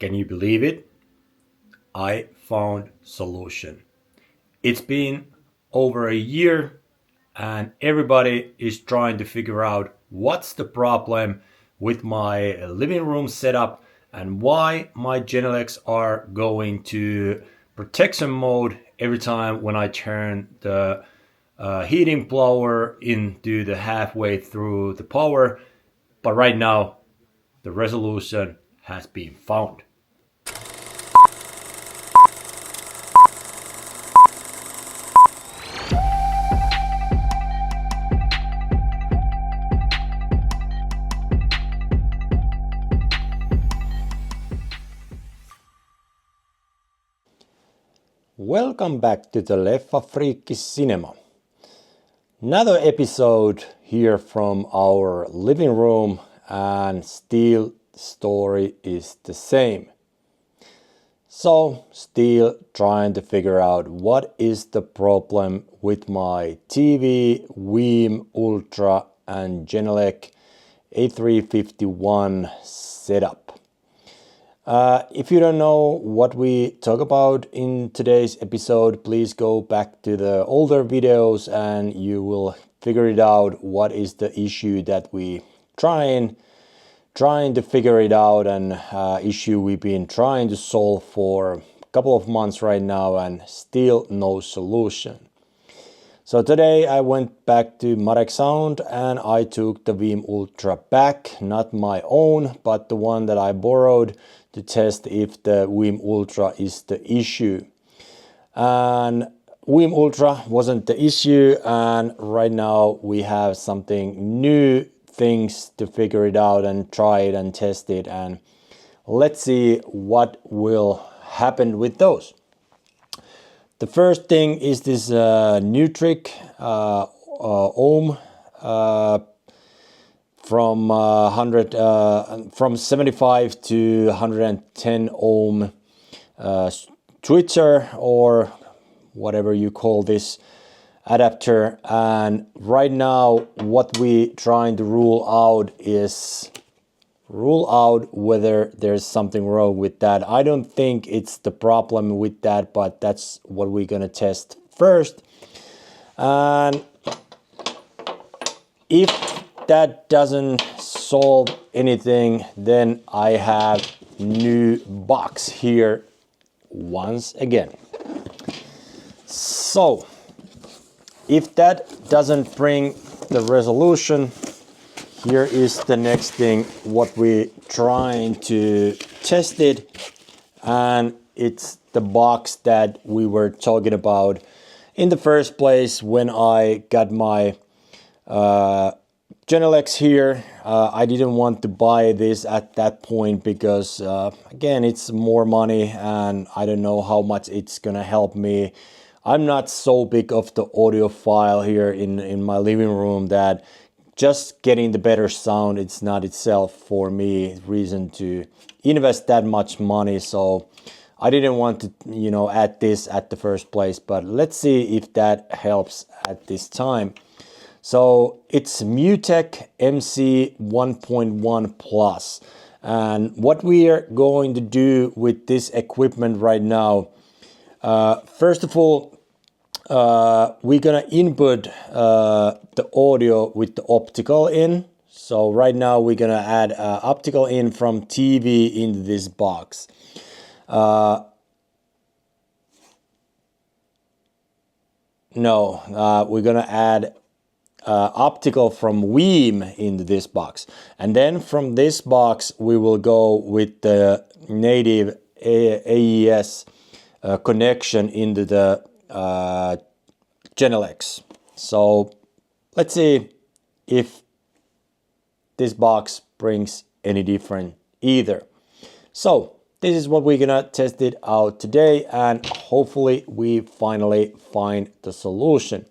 Can you believe it? I found solution. It's been over a year and everybody is trying to figure out what's the problem with my living room setup and why my Genelecs are going to protection mode every time when I turn the heating blower into the halfway through the power. But right now the resolution has been found. Welcome back to the Leffafriikki Cinema. Another episode here from our living room, and still the story is the same. So still trying to figure out what is the problem with my TV, Wiim Ultra and Genelecs A351 setup. If you don't know what we talk about in today's episode, please go back to the older videos and you will figure it out what is the issue that we trying to figure it out, and issue we've been trying to solve for a couple of months right now and still no solution. So today I went back to Marek Sound and I took the Wiim Ultra back, not my own, but the one that I borrowed, to test if the Wiim Ultra is the issue. And Wiim Ultra wasn't the issue, and right now we have something new things to figure it out and try it and test it, and let's see what will happen with those. The first thing is this new trick ohm from 75 to 110 ohm switcher, or whatever you call this adapter. And right now what we trying to rule out whether there's something wrong with that. I don't think it's the problem with that, but that's what we're gonna test first. And if that doesn't solve anything, then I have new box here once again. So if that doesn't bring the resolution, here is the next thing what we trying to test it, and it's the box that we were talking about in the first place when I got my Genelecs here. I didn't want to buy this at that point because again, it's more money and I don't know how much it's gonna help me. I'm not so big of the audiophile here in my living room that just getting the better sound, it's not itself for me reason to invest that much money. So I didn't want to, add this at the first place, but let's see if that helps at this time. So it's Mutech MC 1.1 Plus. And what we are going to do with this equipment right now, first of all, we're gonna input the audio with the optical in. So right now we're gonna add optical in from TV into this box. We're gonna add optical from Wiim into this box, and then from this box we will go with the native AES connection into the Genelecs. So let's see if this box brings any different either. So this is what we're gonna test it out today, and hopefully we finally find the solution.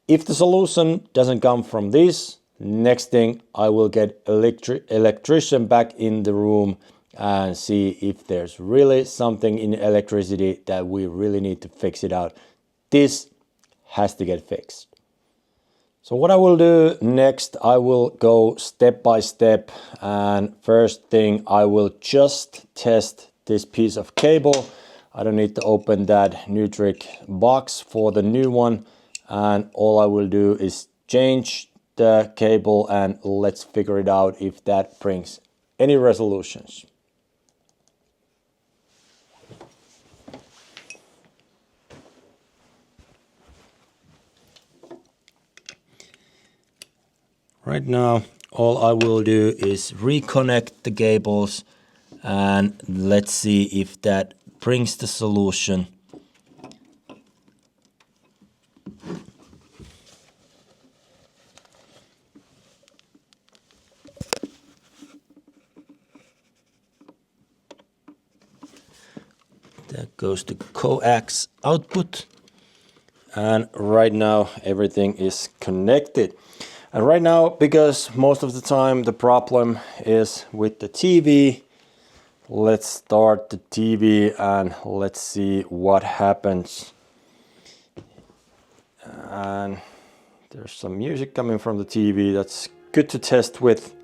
If the solution doesn't come from this, next thing I will get electrician back in the room and see if there's really something in electricity that we really need to fix it out. This has to get fixed. So what I will do next, I will go step by step, and first thing I will just test this piece of cable. I don't need to open that Nutric box for the new one, and all I will do is change the cable and let's figure it out if that brings any resolutions. Right now, all I will do is reconnect the cables and let's see if that brings the solution. That goes to coax output. And right now everything is connected. And right now, because most of the time the problem is with the TV, let's start the TV and let's see what happens. And there's some music coming from the TV, that's good to test with.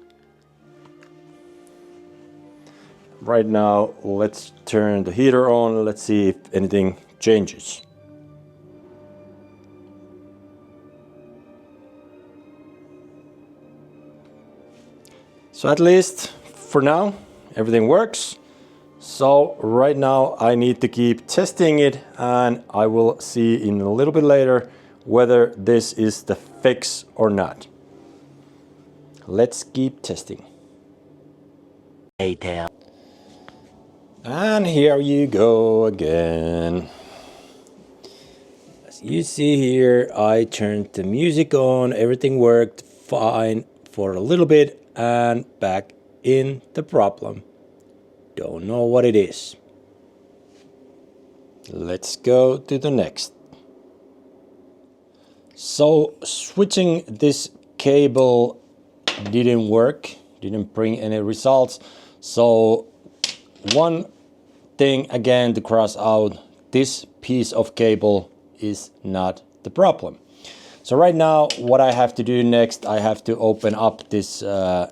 Right now, let's turn the heater on, let's see if anything changes. So at least for now, everything works. So right now I need to keep testing it, and I will see in a little bit later whether this is the fix or not. Let's keep testing. And here you go again. As you see here, I turned the music on, everything worked fine for a little bit, and back in the problem. Don't know what it is. Let's go to the next. So switching this cable didn't work, didn't bring any results. So one thing again to cross out, this piece of cable is not the problem. So right now what I have to do next, I have to open up this Nutric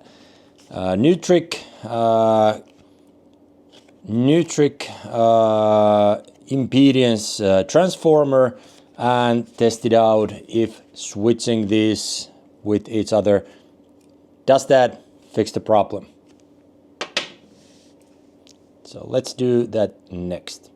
impedance transformer and test it out if switching these with each other, does that fix the problem? So let's do that next.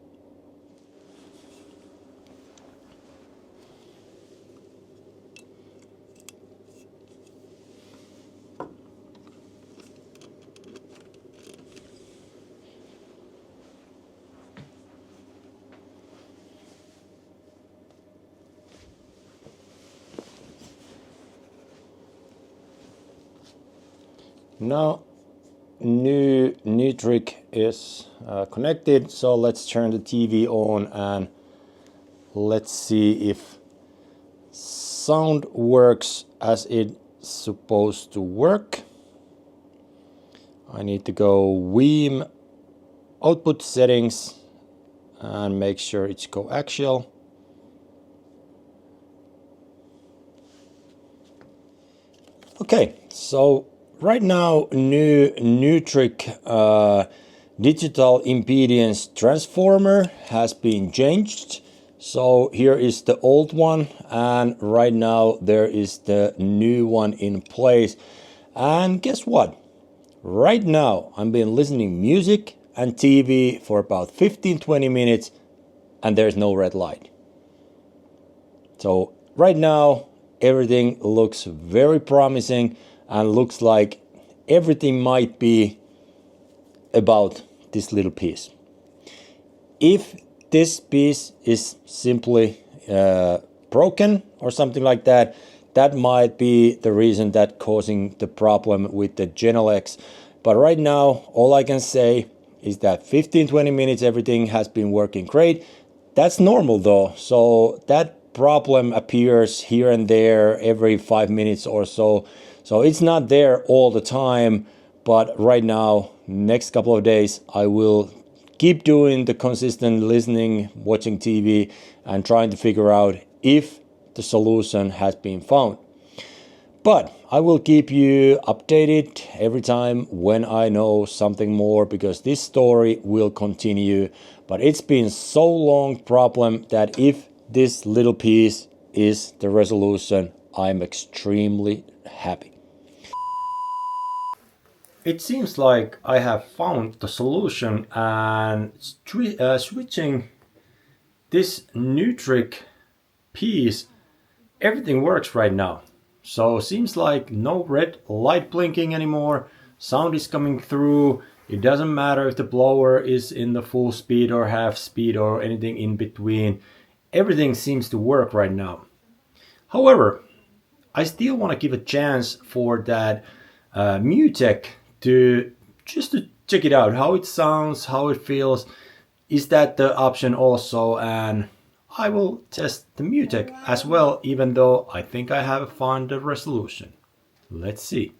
Now new Nutric is connected, so let's turn the TV on and let's see if sound works as it's supposed to work. I need to go Wiim output settings and make sure it's coaxial. Okay, so right now new Nutric digital impedance transformer has been changed. So here is the old one, and right now there is the new one in place. And guess what? Right now I've been listening music and TV for about 15-20 minutes and there's no red light. So right now everything looks very promising and looks like everything might be about this little piece. If this piece is simply broken or something like that, that might be the reason that causing the problem with the Genelecs. But right now, all I can say is that 15-20 minutes, everything has been working great. That's normal though. So that problem appears here and there every 5 minutes or so. So it's not there all the time. But right now, next couple of days, I will keep doing the consistent listening, watching TV, and trying to figure out if the solution has been found. But I will keep you updated every time when I know something more, because this story will continue. But it's been so long problem that if this little piece is the resolution, I'm extremely happy. It seems like I have found the solution, and switching this Nutric piece, everything works right now. So seems like no red light blinking anymore, sound is coming through, it doesn't matter if the blower is in the full speed or half speed or anything in between, everything seems to work right now. However, I still want to give a chance for that Mutec to check it out, how it sounds, how it feels. Is that the option also? And I will test the Mutec as well, even though I think I have found the resolution. Let's see.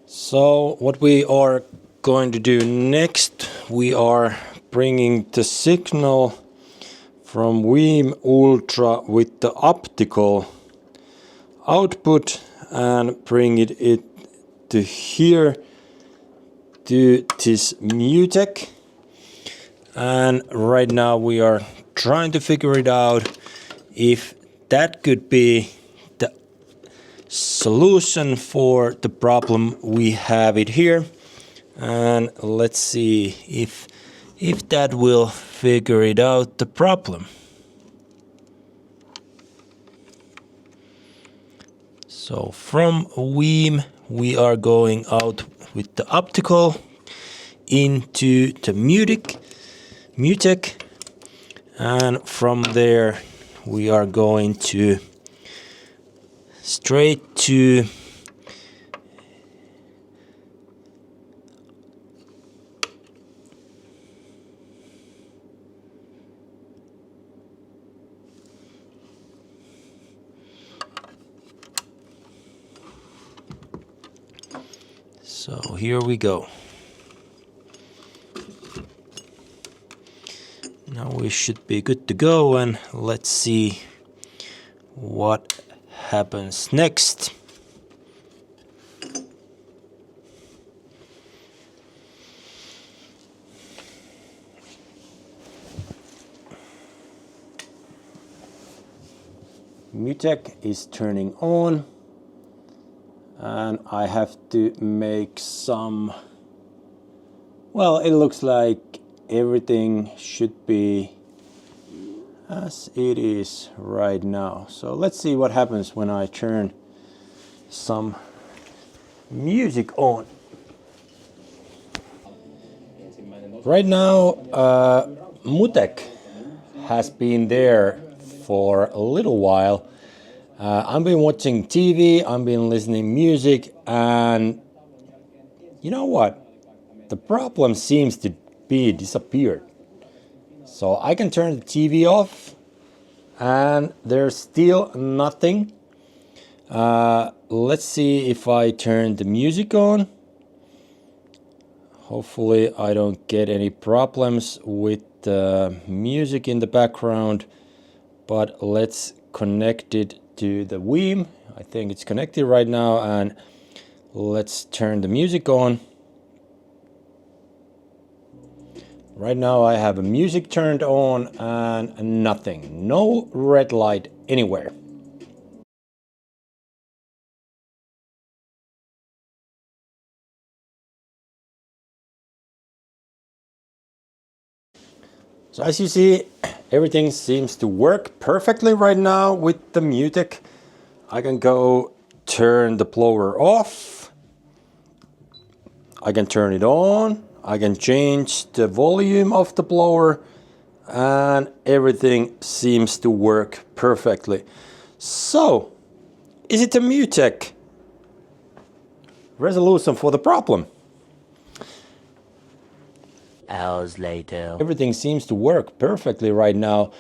So what we are going to do next, we are bringing the signal from Wiim Ultra with the optical output and bring it to here to this Mutec. And right now we are trying to figure it out if that could be the solution for the problem we have it here. And let's see if that will figure it out, the problem. So from Wiim we are going out with the optical into the Mutec, and from there we are going to straight to so here we go. Now we should be good to go, and let's see what happens next. Mutec is turning on, and I have to make some, well, it looks like everything should be as it is right now. So let's see what happens when I turn some music on. Right now Mutec has been there for a little while. I've been watching TV, I've been listening music, and you know what? The problem seems to be disappeared. So I can turn the TV off and there's still nothing. Let's see if I turn the music on. Hopefully I don't get any problems with the music in the background, but let's connect it to the Wiim. I think it's connected right now, and let's turn the music on. Right now I have a music turned on and nothing, no red light anywhere. So as you see, everything seems to work perfectly right now with the Mutec. I can go turn the blower off. I can turn it on. I can change the volume of the blower, and everything seems to work perfectly. So, is it the Mutec resolution for the problem? Hours later. Everything seems to work perfectly right now.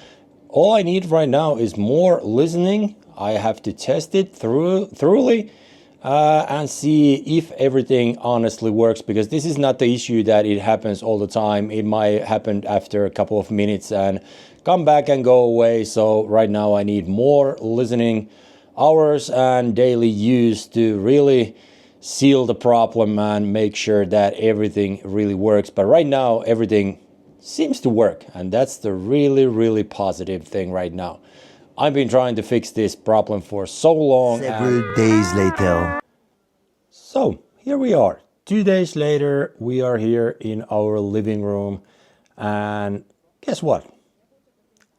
All I need right now is more listening. I have to test it thoroughly and see if everything honestly works, because this is not the issue that it happens all the time. It might happen after a couple of minutes and come back and go away. So right now I need more listening. hours and daily use to really seal the problem and make sure that everything really works. But right now everything seems to work, and that's the really positive thing right now. I've been trying to fix this problem for so long. Several days later. So here we are. 2 days later, we are here in our living room, and guess what?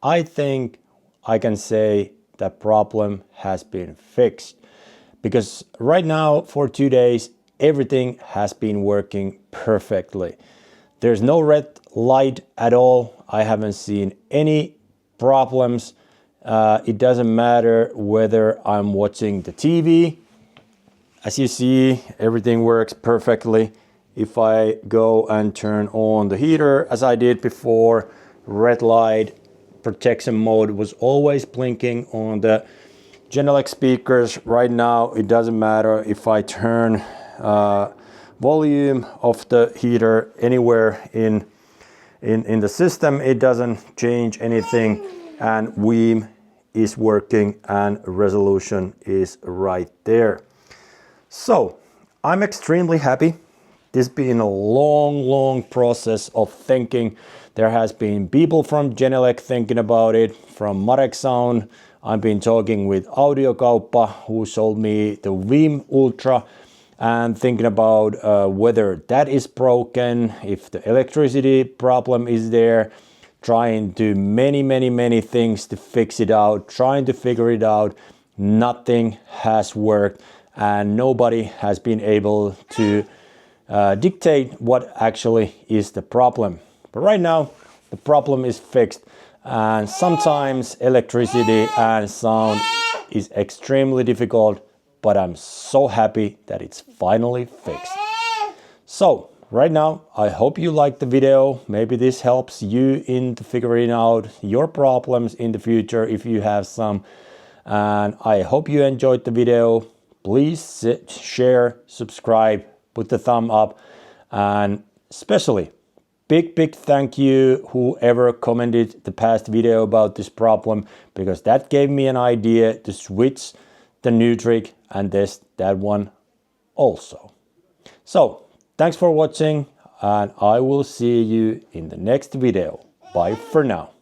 I think I can say that problem has been fixed, because right now for 2 days everything has been working perfectly. There's no red light at all. I haven't seen any problems. It doesn't matter whether I'm watching the TV. As you see, everything works perfectly. If I go and turn on the heater, as I did before, red light protection mode was always blinking on the Genelecs speakers. Right now, it doesn't matter if I turn volume of the heater anywhere in the system, it doesn't change anything, and Wiim is working and resolution is right there. So I'm extremely happy. This has been a long process of thinking. There has been people from Genelecs thinking about it, from Marek Sound. I've been talking with Audiokauppa, who sold me the Wiim Ultra, and thinking about whether that is broken, if the electricity problem is there, trying to many things to fix it out, trying to figure it out. Nothing has worked, and nobody has been able to dictate what actually is the problem. But right now the problem is fixed, and sometimes electricity and sound is extremely difficult, but I'm so happy that it's finally fixed. So right now, I hope you liked the video. Maybe this helps you in figuring out your problems in the future if you have some. And I hope you enjoyed the video. Please share, subscribe, put the thumb up, and especially big thank you whoever commented the past video about this problem, because that gave me an idea to switch the new trick and test that one also. So thanks for watching, and I will see you in the next video. Bye for now.